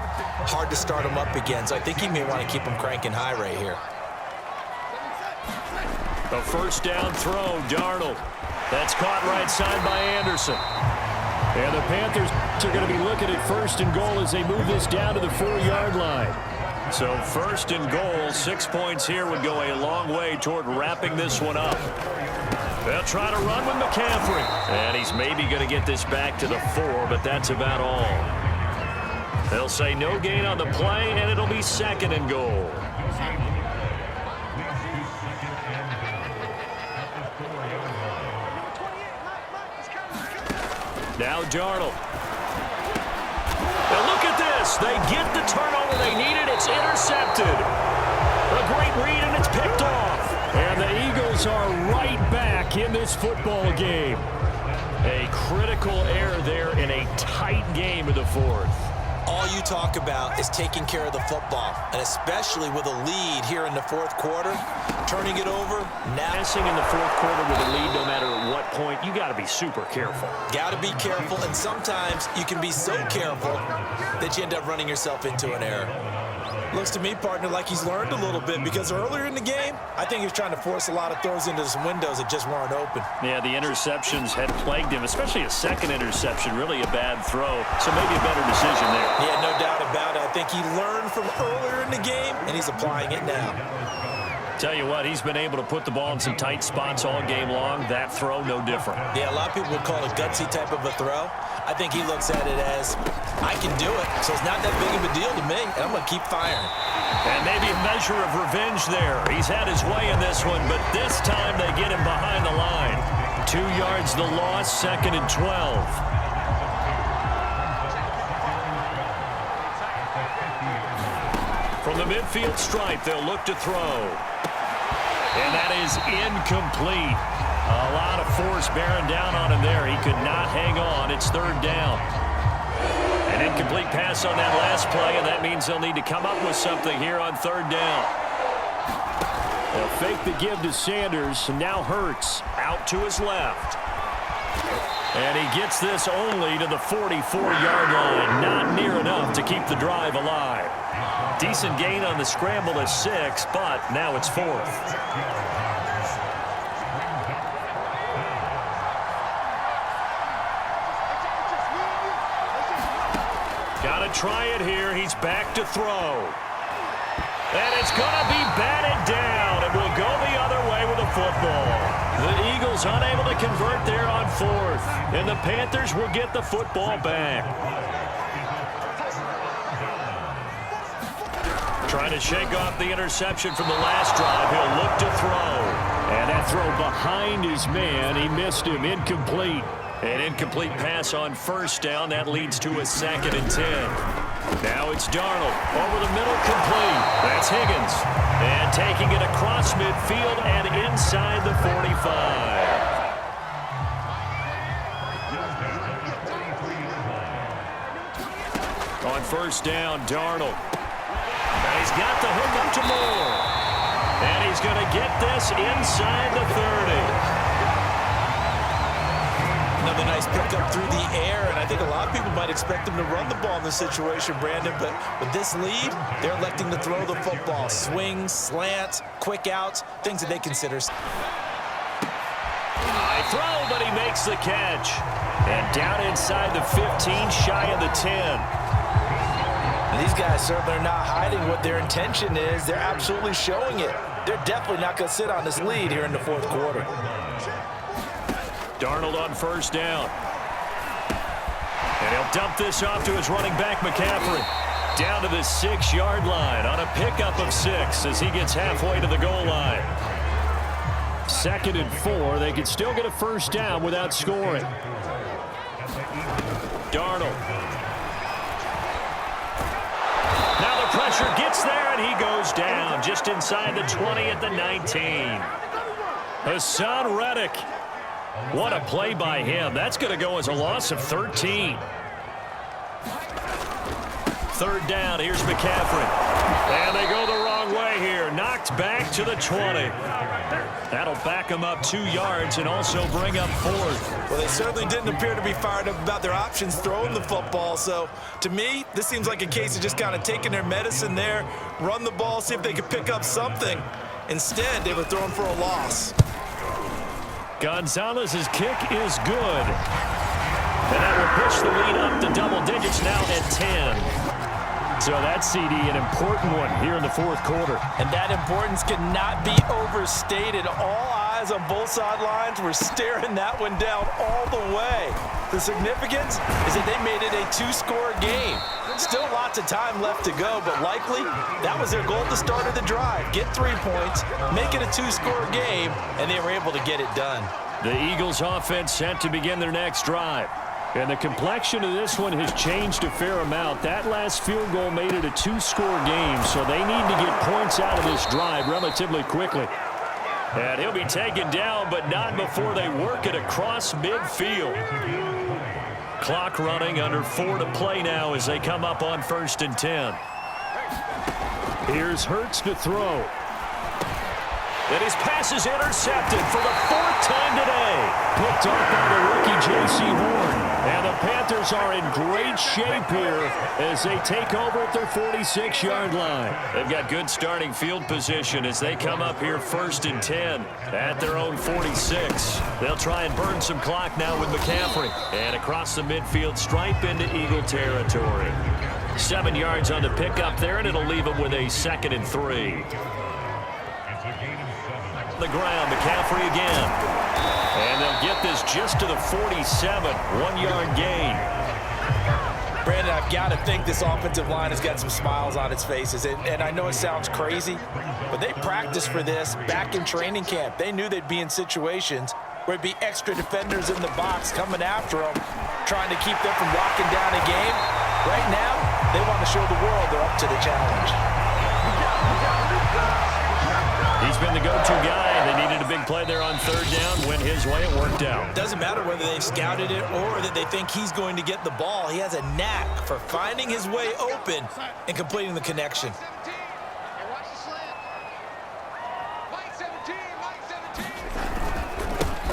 hard to start them up again. So I think you may want to keep them cranking high right here. A first down throw, Darnold. That's caught right side by Anderson. And the Panthers are going to be looking at first and goal as they move this down to the 4-yard line. So first and goal, 6 points here would go a long way toward wrapping this one up. They'll try to run with McCaffrey. And he's maybe going to get this back to the 4, but that's about all. They'll say no gain on the play, and it'll be second and goal. Now Darnold. Now look at this. They get the turnover they needed. It's intercepted. A great read, and it's picked off. And the Eagles are right back in this football game. A critical error there in a tight game of the 4th. All you talk about is taking care of the football, and especially with a lead here in the 4th quarter, turning it over. Now, passing in the 4th quarter with a lead, no matter at what point, you got to be super careful. Got to be careful, and sometimes you can be so careful that you end up running yourself into an error. Looks to me, partner, like he's learned a little bit because earlier in the game, I think he was trying to force a lot of throws into some windows that just weren't open. Yeah, the interceptions had plagued him, especially a second interception, really a bad throw. So maybe a better decision there. Yeah, no doubt about it. I think he learned from earlier in the game, and he's applying it now. Tell you what, he's been able to put the ball in some tight spots all game long. That throw, no different. Yeah, a lot of people would call it gutsy type of a throw. I think he looks at it as, I can do it, so it's not that big of a deal to me, and I'm going to keep firing. And maybe a measure of revenge there. He's had his way in this one, but this time they get him behind the line. 2 yards the loss, 2nd and 12. From the midfield stripe, they'll look to throw. And that is incomplete. A lot of force bearing down on him there. He could not hang on. It's 3rd down. An incomplete pass on that last play, and that means they'll need to come up with something here on 3rd down. They'll fake the give to Sanders, and now Hurts out to his left. And he gets this only to the 44-yard line. Not near enough to keep the drive alive. Decent gain on the scramble at 6, but now it's 4th. Got to try it here. He's back to throw. And it's going to be batted down. It will go the other way with the football. The Eagles unable to convert there on 4th. And the Panthers will get the football back. Trying to shake off the interception from the last drive. He'll look to throw. And that throw behind his man. He missed him. Incomplete. An incomplete pass on first down. That leads to a 2nd and 10. Now it's Darnold. Over the middle, complete. That's Higgins. And taking it across midfield and inside the 45. On first down, Darnold. And he's got the hook up to Moore. And he's going to get this inside the 30. Another nice pickup through the air, and I think a lot of people might expect them to run the ball in this situation, Brandon, but with this lead, they're electing to throw the football. Swings, slants, quick outs, things that they consider. High throw, but he makes the catch. And down inside the 15, shy of the 10. And these guys certainly are not hiding what their intention is. They're absolutely showing it. They're definitely not going to sit on this lead here in the fourth quarter. Darnold on first down. And he'll dump this off to his running back, McCaffrey. Down to the 6-yard line on a pickup of 6 as he gets halfway to the goal line. 2nd and 4. They can still get a first down without scoring. Darnold. Now the pressure gets there, and he goes down just inside the 20 at the 19. Hassan Reddick. What a play by him. That's going to go as a loss of 13. 3rd down. Here's McCaffrey. And they go the wrong way here. Knocked back to the 20. That'll back them up 2 yards and also bring up 4th. Well, they certainly didn't appear to be fired up about their options throwing the football. So, to me, this seems like a case of just kind of taking their medicine there, run the ball, see if they could pick up something. Instead, they were throwing for a loss. Gonzalez's kick is good. And that will push the lead up to double digits now at 10. So that CD, an important one here in the fourth quarter. And that importance cannot be overstated. All eyes on both sidelines were staring that one down all the way. The significance is that they made it a 2-score game. Still lots of time left to go, but likely that was their goal at the start of the drive. Get 3 points, make it a 2-score game, and they were able to get it done. The Eagles offense set to begin their next drive. And the complexion of this one has changed a fair amount. That last field goal made it a 2-score game, so they need to get points out of this drive relatively quickly. And he'll be taken down, but not before they work it across midfield. Clock running, under 4 to play now as they come up on 1st and 10. Here's Hurts to throw. And his pass is intercepted for the 4th time today. Picked off by the rookie J.C. Horn. And the Panthers are in great shape here as they take over at their 46-yard line. They've got good starting field position as they come up here 1st and 10 at their own 46. They'll try and burn some clock now with McCaffrey. And across the midfield stripe into Eagle territory. 7 yards on the pickup there, and it'll leave them with a 2nd and 3. The ground, McCaffrey again. And they'll get this just to the 47, 1-yard gain. Brandon, I've got to think this offensive line has got some smiles on its faces. And I know it sounds crazy, but they practiced for this back in training camp. They knew they'd be in situations where it'd be extra defenders in the box coming after them, trying to keep them from locking down a game. Right now, they want to show the world they're up to the challenge. He's been the go-to guy. They needed a big play there on 3rd down. Went his way. It worked out. Doesn't matter whether they've scouted it or that they think he's going to get the ball. He has a knack for finding his way open and completing the connection.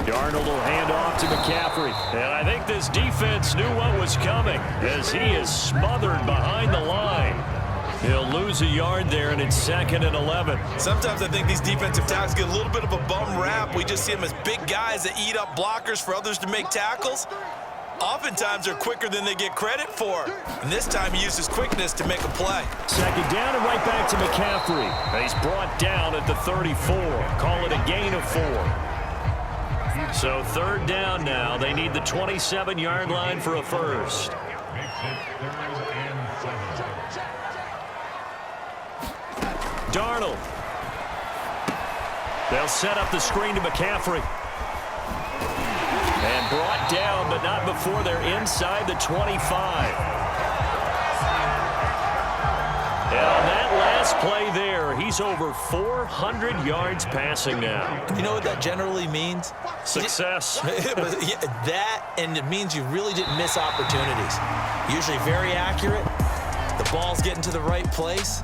Darnold will hand off to McCaffrey. And I think this defense knew what was coming as he is smothered behind the line. He'll lose a yard there, and it's 2nd and 11. Sometimes I think these defensive tackles get a little bit of a bum rap. We just see them as big guys that eat up blockers for others to make tackles. Oftentimes, they're quicker than they get credit for. And this time, he used his quickness to make a play. 2nd down and right back to McCaffrey. He's brought down at the 34. Call it a gain of 4. So 3rd down now. They need the 27-yard line for a first. Darnold. They'll set up the screen to McCaffrey. And brought down, but not before they're inside the 25. And on that last play there, he's over 400 yards passing now. You know what that generally means? Success. That, and it means you really didn't miss opportunities. Usually very accurate. The ball's getting to the right place.